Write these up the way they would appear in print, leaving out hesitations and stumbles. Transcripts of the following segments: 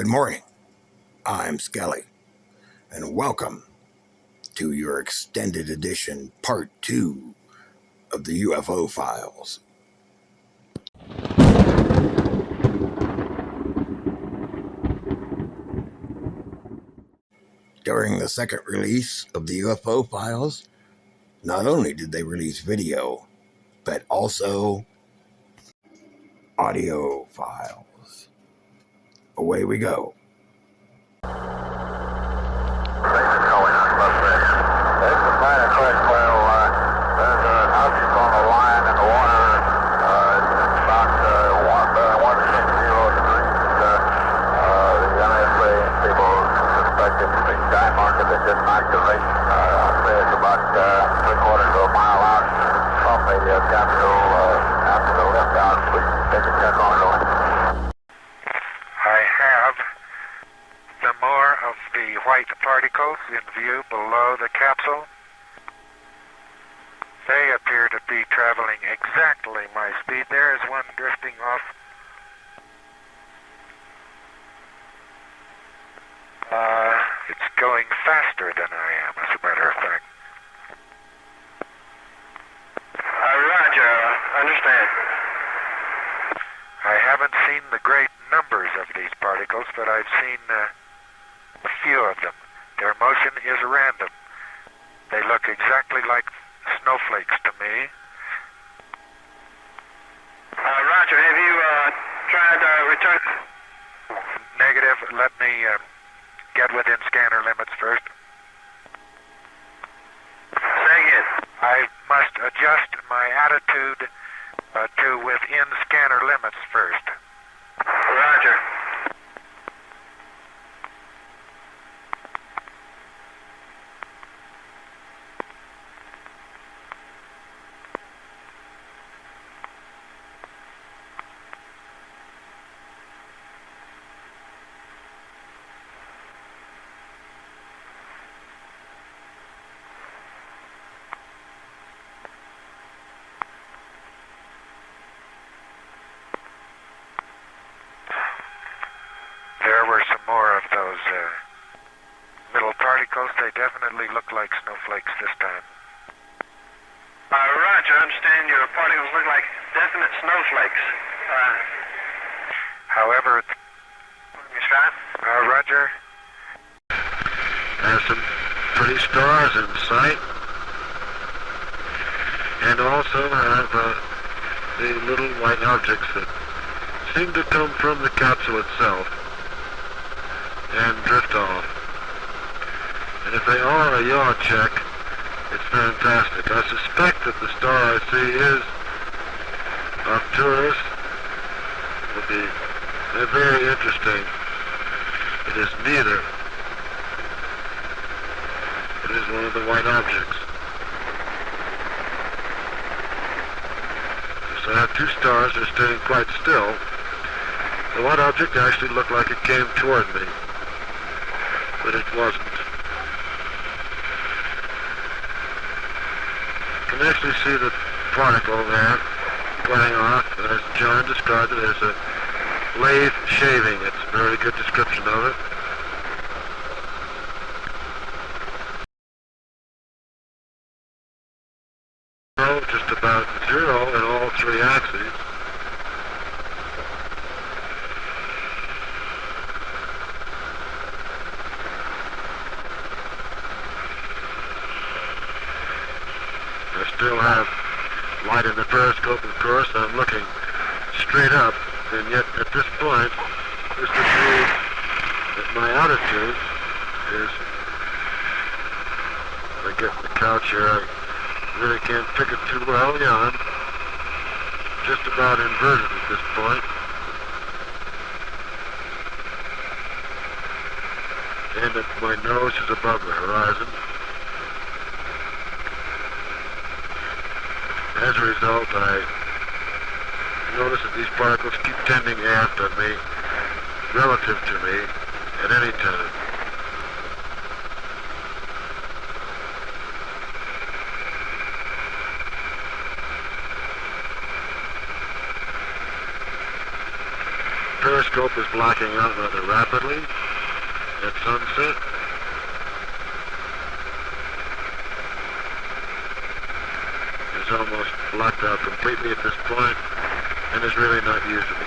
Good morning, I'm Skelly, and welcome to your extended edition part 2 of the UFO files. During the second release of the UFO files, not only did they release video, but also audio files. Away we go. I have some more of the white particles in view below the capsule. They appear to be traveling exactly my speed. There is one drifting off. It's going faster than I am, as a matter of fact. Roger, understand. I haven't seen the great numbers of these particles, but I've seen a few of them. Their motion is random. They look exactly like snowflakes to me. Roger, have you tried return? Negative. Let me get within scanner limits first. Say again. I must adjust my attitude to within scanner limits first. Roger. There were some more of those little particles. They definitely look like snowflakes this time. Roger, understand your particles look like definite snowflakes. However, Miss Ryan? Roger. There's some pretty stars in sight, and also have the little white objects that seem to come from the capsule itself and drift off. And if they are a yaw check, it's fantastic. I suspect that the star I see is Arcturus. Will be very interesting. It is neither. It is one of the white objects. So I have two stars that are staying quite still. The white object actually looked like it came toward me, but it wasn't. You can actually see the particle there going off, as John described it, as a lathe shaving. It's a very good description of it. Just about zero in all three axes. I still have light in the periscope, of course. I'm looking straight up, and yet at this point, this would mean that my attitude is, I get in the couch here, I really can't pick it too well. Yeah, I'm just about inverted at this point. And that my nose is above the horizon. As a result, I notice that these particles keep tending aft of me, relative to me, at any time. periscope is blacking out rather rapidly at sunset. It's almost blacked out completely at this point and is really not usable.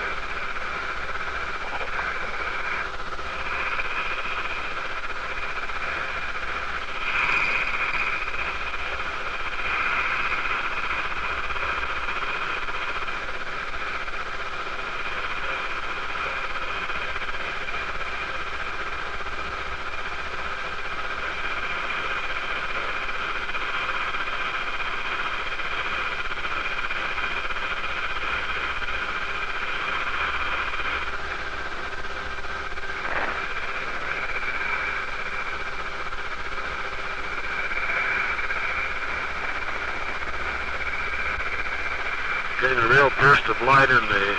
Getting a real burst of light in the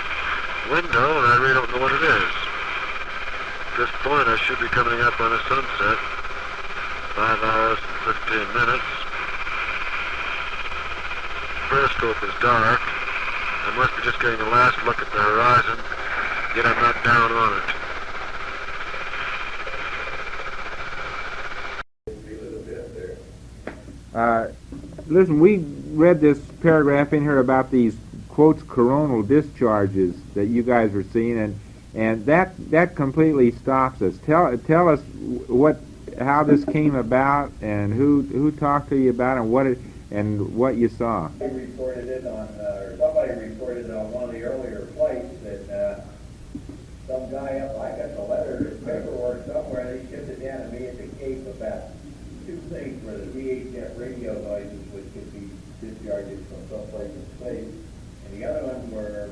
window, and I really don't know what it is. At this point, I should be coming up on a sunset. 5 hours and 15 minutes. Periscope is dark. I must be just getting a last look at the horizon, yet I'm not down on it. Listen, we read this paragraph in here about these quotes coronal discharges that you guys were seeing, and that completely stops us. Tell us how this came about and who talked to you about it and what you saw. Somebody reported it on one of the earlier flights that some guy up, I got the letter, his paperwork somewhere, they shipped it down to me at the Cape about two things where the VHF radio noises which could be discharges from someplace in space, and the other ones were,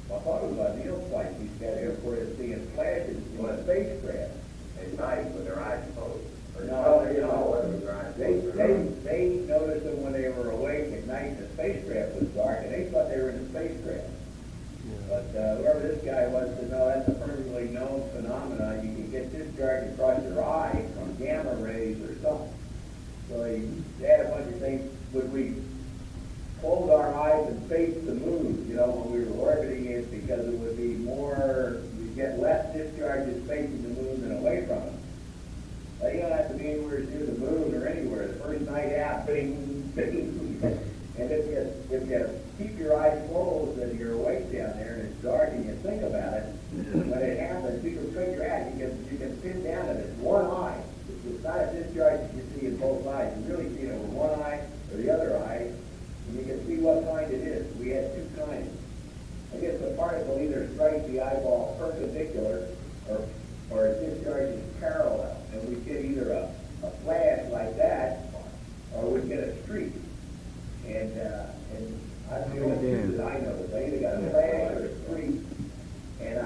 I thought it was on Neil's flight, these guys reported seeing flashes in a spacecraft at night with their eyes closed. Or no, they didn't know what it was their eyes closed. They noticed them when they were awake at night, the spacecraft was dark, and they thought they were in a spacecraft. But whoever this guy was said, no, that's a perfectly known phenomenon. You can get discharge across your eye from gamma rays or something. So they had a bunch of things. Would we close our eyes and face the moon, when we were orbiting it, because it would be more, you'd get less discharges facing the moon than away from it. Well, you don't have to be anywhere near the moon or anywhere. The first night out, bing, bing. And if you keep your eyes closed and you're awake down there and it's dark and you think about it, when it happens, you can figure out, you can pin down that it's one eye. It's not a discharge that you see in both eyes. You really see it with one eye or the other eye, and you can see what kind it is. We had two kinds. I guess the particle either strikes the eyeball perpendicular or it discharges parallel. And we get either a flash like that or we get a streak. And I feel that I know they either got a flash or a streak. And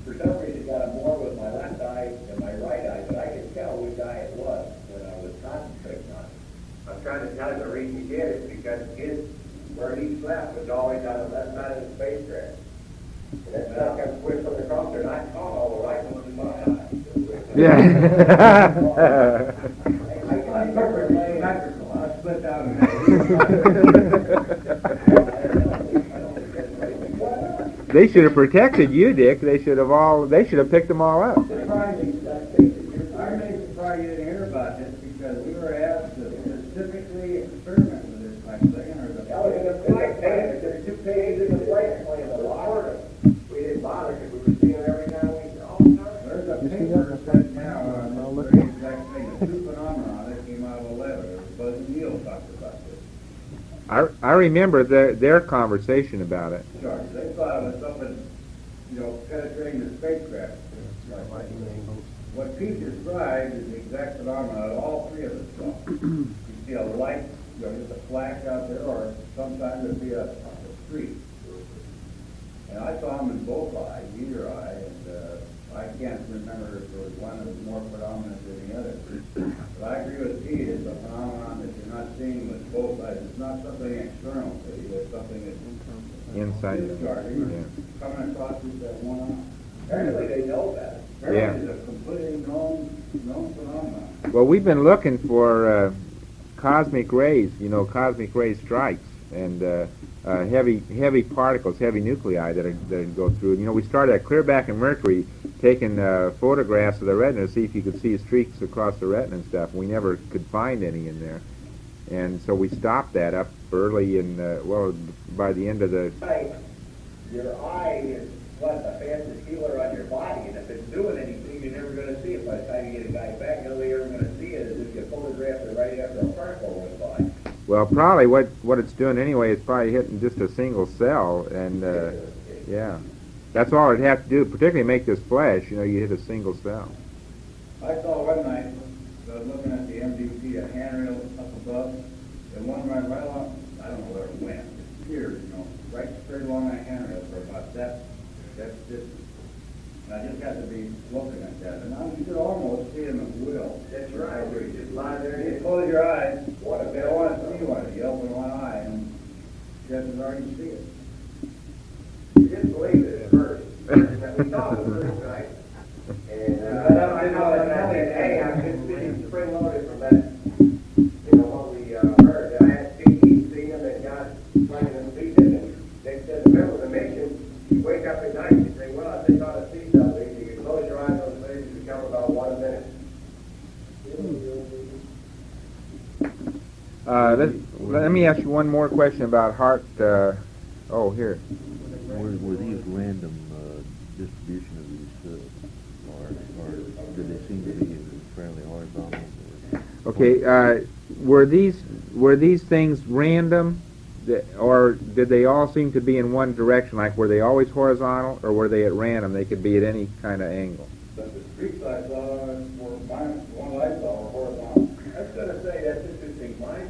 for some reason, got it more with my left eye than my right eye, but I could tell which eye it was when I was concentrating on it. I'm trying to tell you the reason he did it because where he slept was always on the left side of the spacecraft. And that stuff got switched from the cross there, and I caught all the right ones in my eye. Yeah. I remember playing electrical. I split out of They should have protected you, Dick. They should have picked them all up. I'm surprised you didn't hear about this because we were asked to specifically experiment with this type of thing. There's 2 pages in the flight plan, a lot of them. We didn't bother because we were seeing it every now and then. All the time. There's a paper set now on this very exact thing. The 2 phenomena that came out of the letter. Buzz and Neil talked about this. I remember their conversation about it. Sure. They thought it was something, penetrating the spacecraft. What Pete described is the exact phenomenon that all 3 of us saw. You see a light, just a flash out there, or sometimes there'd be a streak. And I saw them in both eyes, either eye, and I can't remember if there was one that was more predominant than the other. But I agree with Pete, it's a phenomenon that you're not seeing with both eyes. It's not something external to you, it's something that's Inside. Coming across with that one eye. Apparently they know that. Yeah. It's a completely known phenomenon. Well, we've been looking for cosmic rays, cosmic ray strikes. heavy particles, heavy nuclei that go through. You know, we started at clear back in Mercury, taking photographs of the retina to see if you could see streaks across the retina and stuff. We never could find any in there, and so we stopped that up early in by the end of the. Your eye is what the fastest healer on your body, and if it's doing anything, you're never going to see it. By the time you get a guy back, the only way you're ever going to see it is if you photograph it right after a particle went by. Well, probably what it's doing anyway is probably hitting just a single cell, and yeah, that's all it'd have to do. Particularly make this flash, you know, you hit a single cell. I saw one night, looking at the MDT, a handrail up above, and one ran right along, I don't know where it went, it appeared, you know, right straight along that handrail for about that distance. And I just got to be looking at that, and you could almost see him at will. That's right, you just lie there, you close your eyes, you don't want to see one, you open one eye, and just as hard as you see it. You didn't believe it at first, we thought it was really nice. And I know that hey, I've been sitting spring-loaded from that, you know, what we heard. I had CT see them and got playing and speaking, and they said, remember the mission, you wake up at night, you say, well, I think I ought to see something. You can close your eyes on the things, you become about 1 minute. Let me ask you one more question about heart. Oh, here. Were these random distribution of these, or did they seem to be fairly horizontal? Okay, were these things random, or did they all seem to be in one direction? Like, were they always horizontal, or were they at random? They could be at any kind of angle. But the streaks I saw were mine, one I saw were horizontal. I was going to say that's interesting. Mine,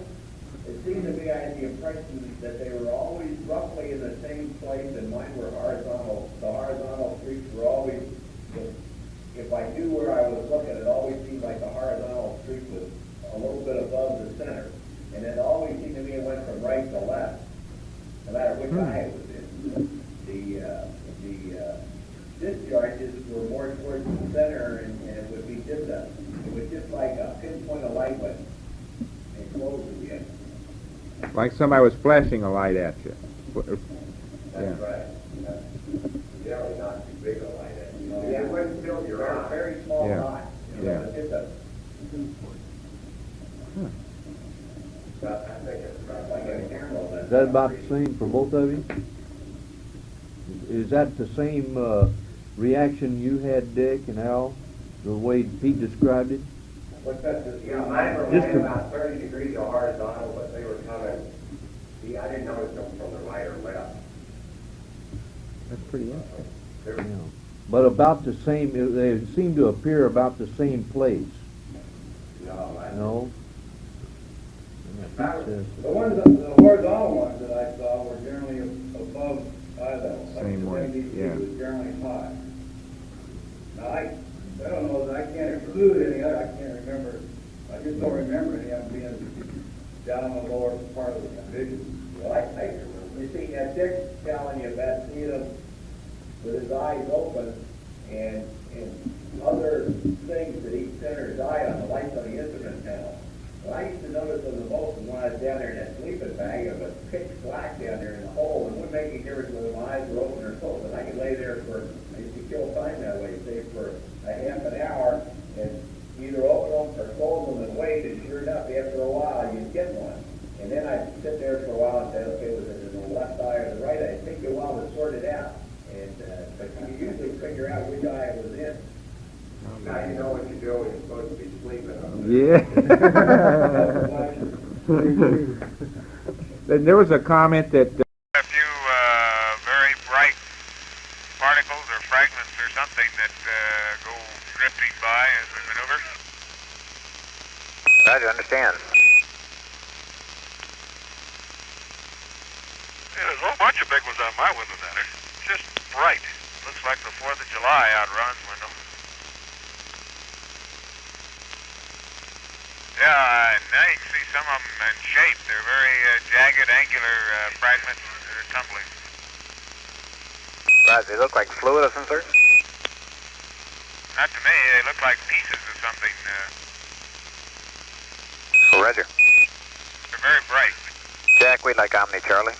it seemed to me I had the impression that they were always roughly in the same place, and mine were horizontal. The horizontal streaks were always, if I knew where I was looking, it always seemed like the horizontal streak was a little bit above the center. And it always seemed to me it went from right to left, no matter which eye it was in. The discharges were more towards the center, and it would be just like a pinpoint of light when it closed again. Like somebody was flashing a light at you. That's right. Generally not too big a light at you. It wouldn't fill your eye. Very small eye. You know, it's just a. I think it's like a camera. Is that about the same for both of you? Is that the same reaction you had, Dick and Al, the way Pete described it? What's that? Yeah, mine were right about 30 degrees horizontal, but they were coming. See, I didn't notice them from the right or left. That's pretty interesting. Yeah. But about the same, they seem to appear about the same place. No? The horizontal ones that I saw were generally above eye level. Same way, yeah. Was generally high. Now I don't know, I can't exclude any other, I can't remember, I just don't remember any of them being down on the lower part of the vision. Well, I you see, Dick's telling you about seeing him with his eyes open and other things that each center his eye on, the lights on the instrument panel. Well, I used to notice them the most when I was down there in that sleeping bag. It was pitch black down there in the hole. It wouldn't make any difference whether my eyes were open or closed. And I could lay there I used to kill time that way, say for a half an hour, and either open them or close them and wait, and sure enough, after a while, you'd get one. And then I'd sit there for a while and say, okay, was it in the left eye or the right eye? It'd take you a while to sort it out. But you usually figure out which eye it was in. Now you know what you do when you're supposed to be sleeping. Yeah. There was a comment that A few very bright particles or fragments or something that go drifting by as we maneuver. Roger, understand. Yeah, there's a whole bunch of big ones on my window down there. Just bright. Looks like the 4th of July out Ron's window. Yeah, now you can see some of them in shape. They're very jagged, angular fragments that are tumbling. Roger, they look like fluid of some sort? Not to me. They look like pieces of something. Roger. They're very bright. Check. Jack, we'd like Omni Charlie.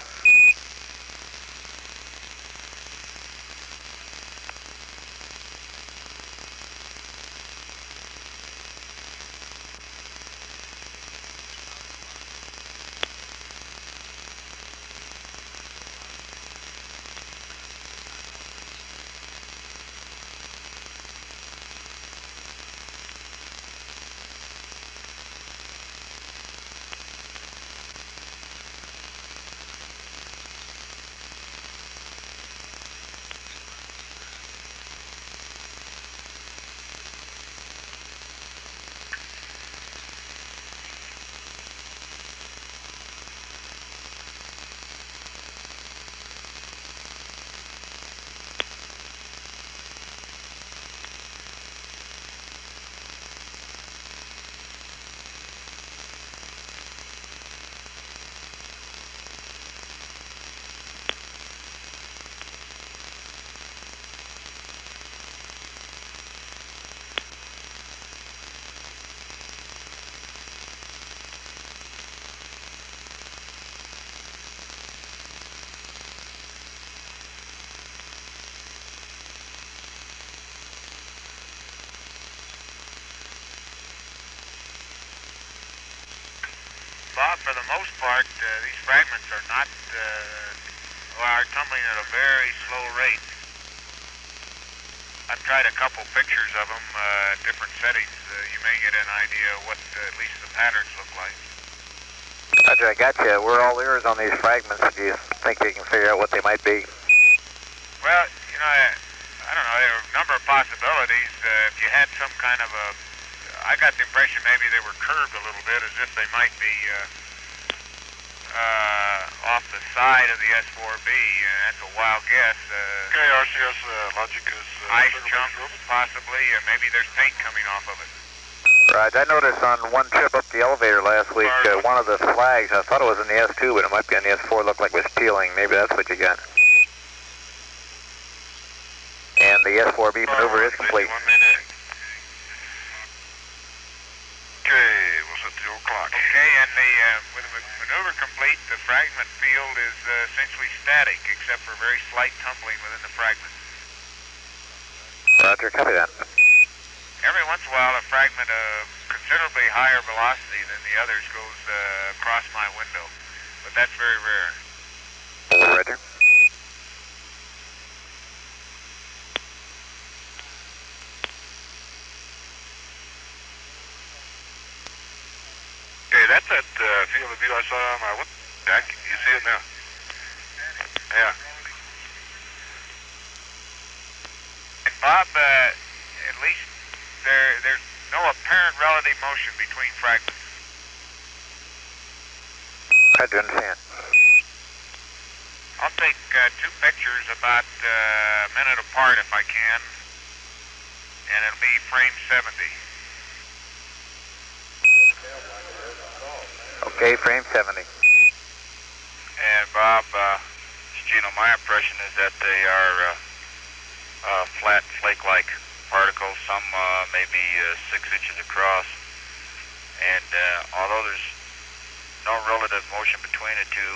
Bob, for the most part, these fragments are not, are tumbling at a very slow rate. I've tried a couple pictures of them at different settings. You may get an idea of what at least the patterns look like. Roger, I got you. We're all ears on these fragments if you think you can figure out what they might be. Well, you know, I don't know, there are a number of possibilities. If you had some kind of a, I got the impression maybe they were curved a little bit, as if they might be off the side of the S4B. That's a wild guess. Okay, RCS logic is... ice chunk, possibly. Maybe there's paint coming off of it. Right, I noticed on one trip up the elevator last week, one of the flags, I thought it was in the S2, but it might be on the S4, looked like it was peeling. Maybe that's what you got. And the S4B maneuver is complete. 1 minute. Okay, we'll set the old clock. Okay, and with the maneuver complete, the fragment field is essentially static, except for very slight tumbling within the fragment. Roger, copy that. Every once in a while, a fragment of considerably higher velocity than the others goes across my window, but that's very rare. Roger. Okay, that's that field of view I saw on my deck. You see it now? Yeah. And Bob, at least there's no apparent relative motion between fragments. I do understand. I'll take two pictures about a minute apart if I can, and it'll be frame 70. Okay, frame 70. And Bob, Gino, my impression is that they are flat flake-like particles, some maybe 6 inches across, and although there's no relative motion between the two,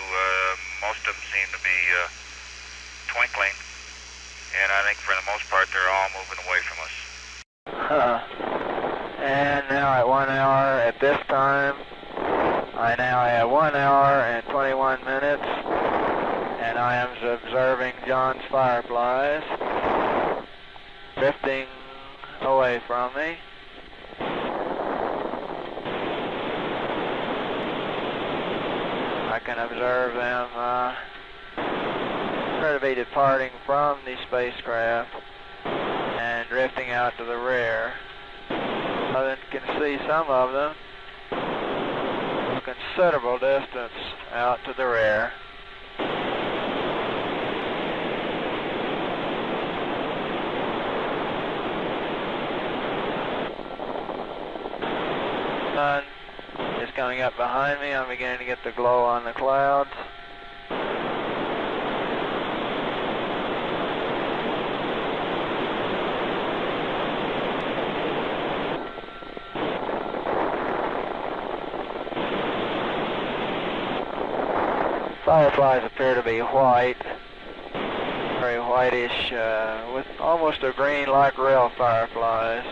most of them seem to be twinkling, and I think for the most part they're all moving away from us. And now at 1 hour at this time, I now have 1 hour and 21 minutes, and I am observing John's fireflies drifting away from me. I can observe them appear to be departing from the spacecraft and drifting out to the rear. I can see some of them a considerable distance out to the rear. Sun is coming up behind me. I'm beginning to get the glow on the clouds. Fireflies appear to be white, very whitish, with almost a green like real fireflies.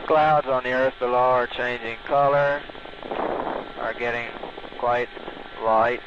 Clouds on the earth below are changing color, are getting quite light.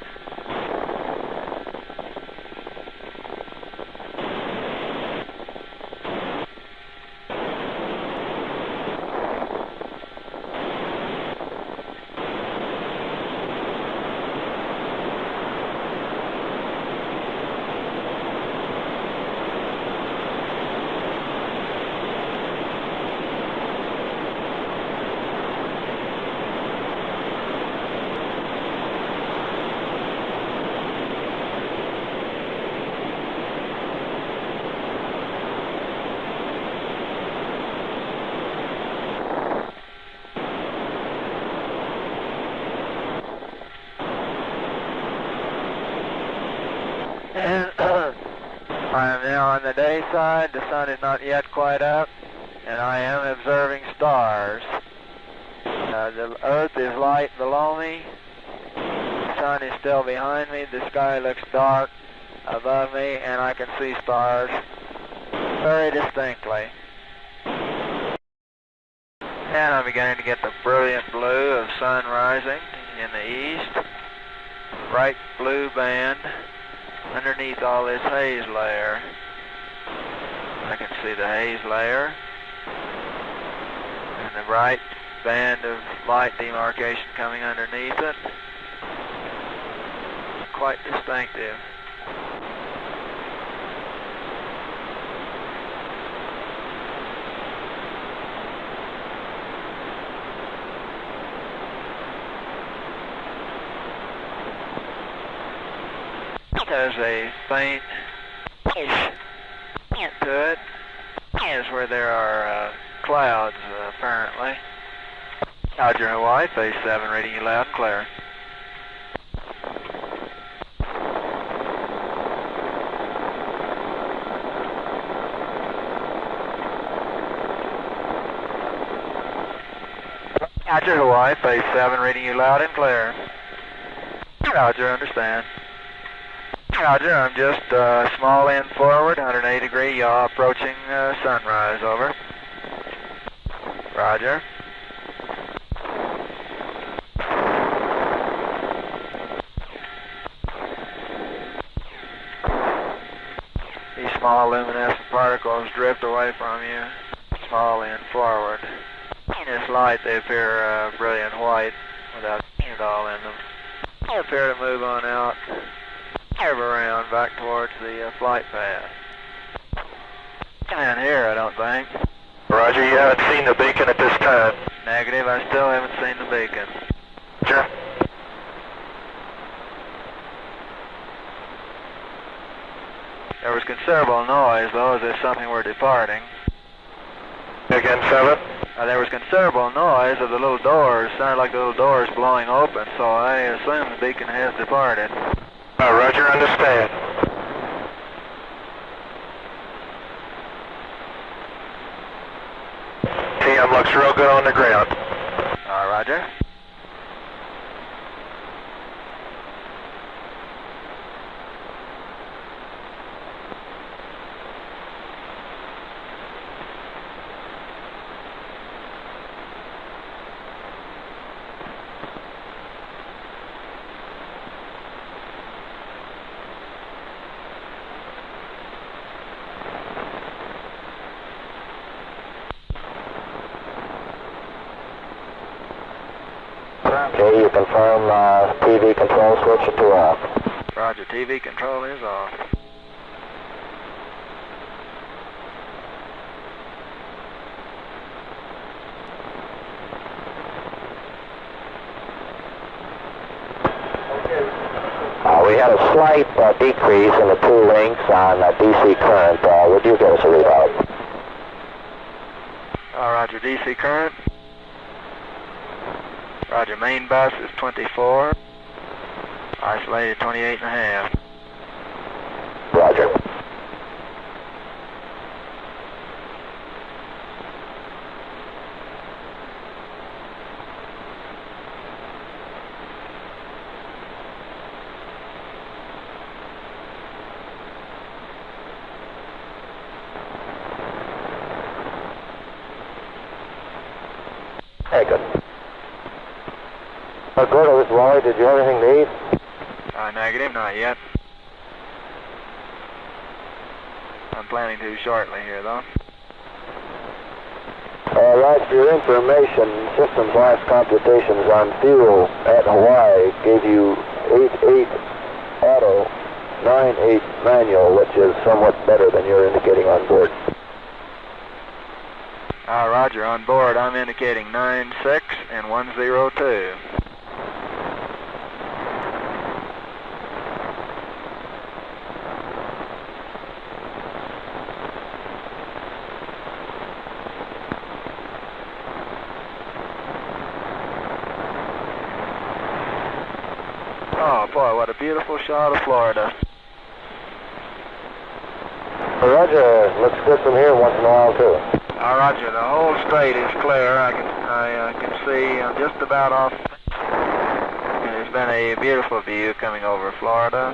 And I am now on the day side. The sun is not yet quite up, and I am observing stars. The earth is light below me. The sun is still behind me. The sky looks dark above me, and I can see stars very distinctly. And I'm beginning to get the brilliant blue of sun rising in the east. Bright blue band underneath all this haze layer. I can see the haze layer and the bright band of light demarcation coming underneath it. Quite distinctive. There's a faint hint to it. Is where there are clouds, apparently. Roger, Hawaii, phase 7, reading you loud and clear. Roger, Hawaii, phase 7, reading you loud and clear. Roger, understand. Roger, I'm just small end forward, 180 degree yaw, approaching sunrise, over. Roger. These small luminescent particles drift away from you, small end forward. In this light they appear brilliant white without at all in them. They appear to move on out, curve around back towards the flight path. And here, I don't think. Roger, you haven't seen the beacon at this time. Negative, I still haven't seen the beacon. Sure. There was considerable noise, though, as if something were departing. Again, 7. There was considerable noise of the little doors. Sounded like the little doors blowing open, so I assume the beacon has departed. Roger, understand. TM looks real good on the ground. Roger. Okay, you confirm TV control switch to off. Roger, TV control is off. We got a slight decrease in the two links on DC current. Would you give us a readout? Roger, DC current. Roger, main bus is 24. Isolated 28.5. Roger. Hey, good. Gordo, this is Wally. Did you have anything to eat? Negative, not yet. I'm planning to shortly here, though. Right, for your information, systems last computations on fuel at Hawaii gave you 8.8 auto, 9.8 manual, which is somewhat better than you're indicating on board. Roger, on board I'm indicating 9.6 and 102. Oh boy, what a beautiful shot of Florida. Roger, looks good from here once in a while too. Roger, the whole strait is clear. I can see I'm just about off. There's been a beautiful view coming over Florida.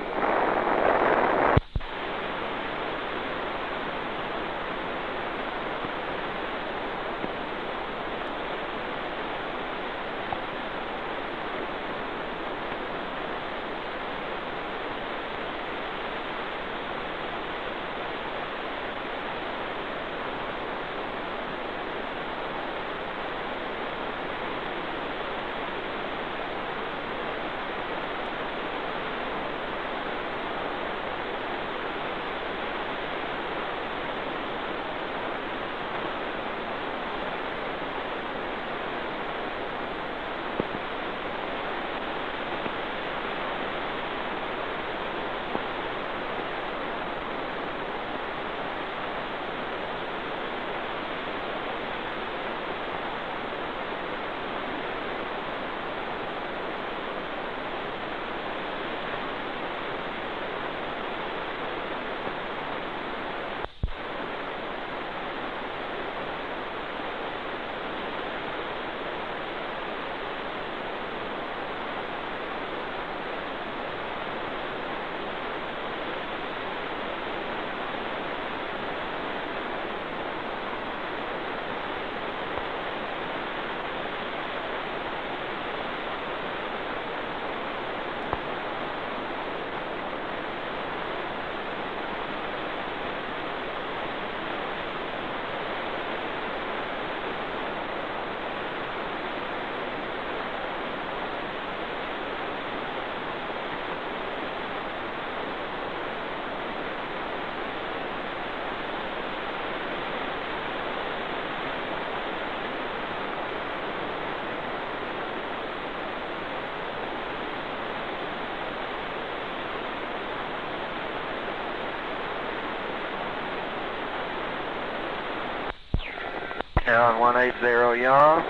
Now on 180 yaw,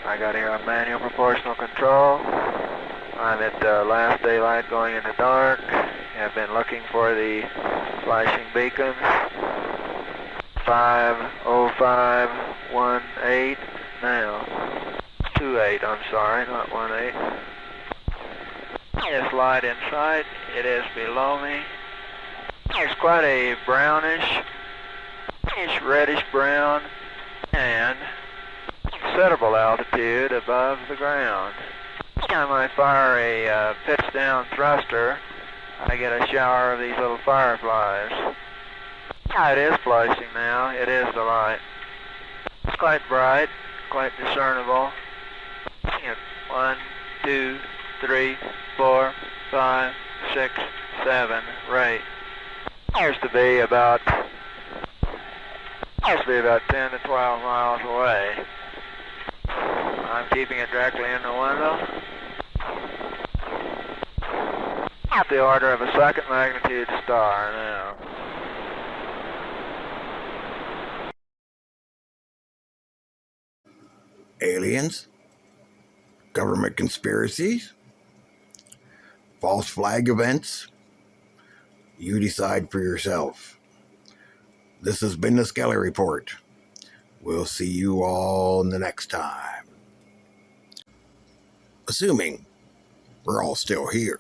I got here on manual proportional control. I'm at last daylight going into dark. I've been looking for the flashing beacons. 50518 now. 28, I'm sorry, not 18. This light in sight, it is below me. It's quite a brownish, it's reddish brown, and considerable altitude above the ground. Every time I fire a pitch down thruster, I get a shower of these little fireflies. It is flashing now, it is the light. It's quite bright, quite discernible. 1, 2, 3, 4, 5, 6, 7, right. Appears to be about 10 to 12 miles away. I'm keeping it directly in the window. The order of a second magnitude star now. Aliens? Government conspiracies? False flag events? You decide for yourself. This has been the Skelly Report. We'll see you all the next time. Assuming we're all still here.